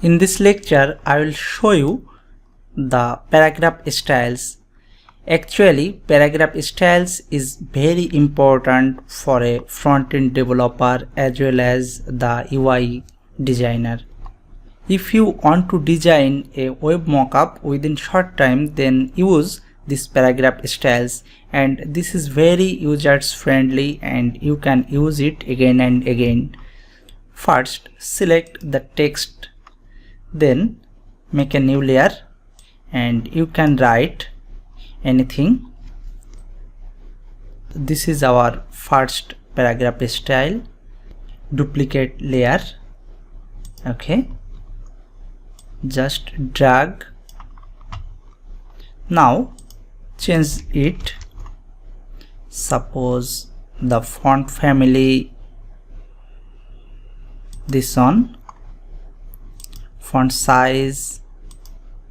In this lecture, I will show you the paragraph styles. Actually, paragraph styles is very important for a front-end developer as well as the UI designer. If you want to design a web mockup within short time, then use this paragraph styles, and this is very users friendly and you can use it again and again. First, select the text, then make a new layer and you can write anything. This is our first paragraph style. Duplicate layer. Okay, just drag. Now change it. Suppose the font family, this one, font size,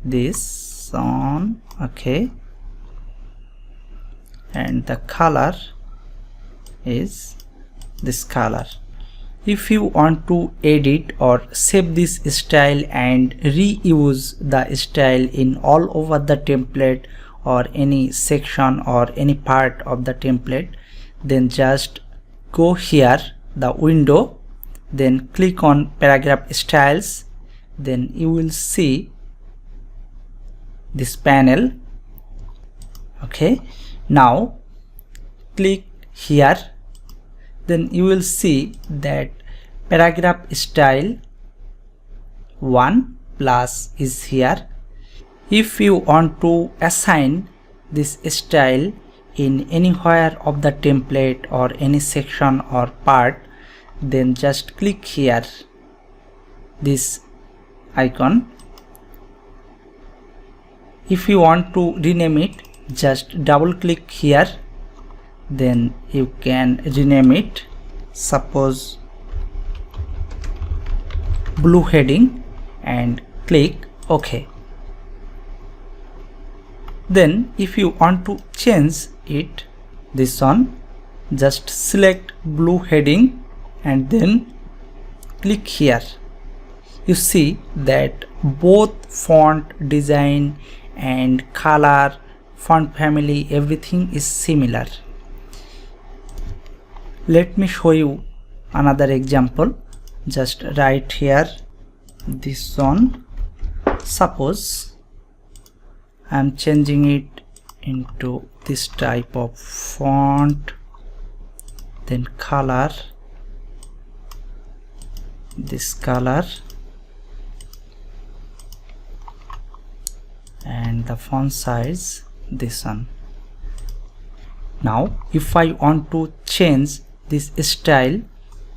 this on, okay, and the color is this color. If you want to edit or save this style and reuse the style in all over the template or any section or any part of the template, then just go here, the window, then click on paragraph styles, then you will see this panel. Okay, now click here, then you will see that paragraph style 1 plus is here. If you want to assign this style in anywhere of the template or any section or part, then just click here, this icon. If you want to rename it, just double click here, then you can rename it. Suppose blue heading and click OK. Then if you want to change it, this one, just select blue heading and then click here. You see that both font design and color, font family, everything is similar. Let me show you another example. Just write here this one. Suppose I am changing it into this type of font, then color, this color, and the font size, this one. Now if I want to change this style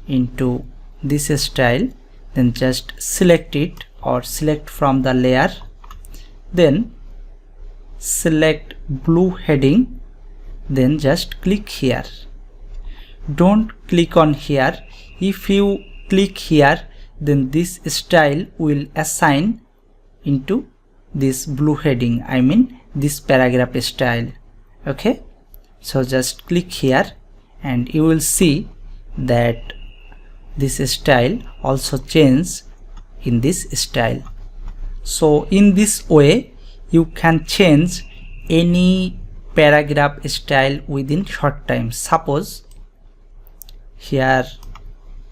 into this style, then just select it or select from the layer, then select blue heading, then just click here. Don't click on here. If you click here, then this style will assign into this blue heading, I mean this paragraph style. Okay, so just click here and you will see that this style also changes in this style. So in this way you can change any paragraph style within short time. Suppose here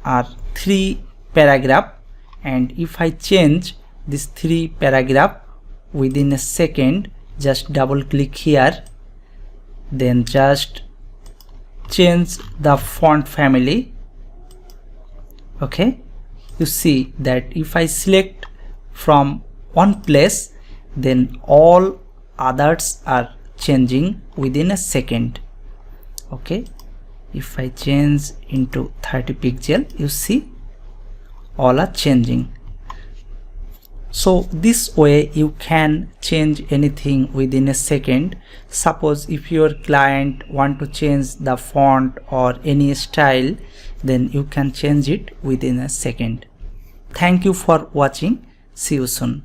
are 3 paragraph, and if I change this 3 paragraph within a second, just double click here, then just change the font family. Okay, you see that if I select from one place, then all others are changing within a second. Okay, if I change into 30 pixel, you see all are changing. So this way you can change anything within a second. Suppose if your client want to change the font or any style, then you can change it within a second. Thank you for watching. See you soon.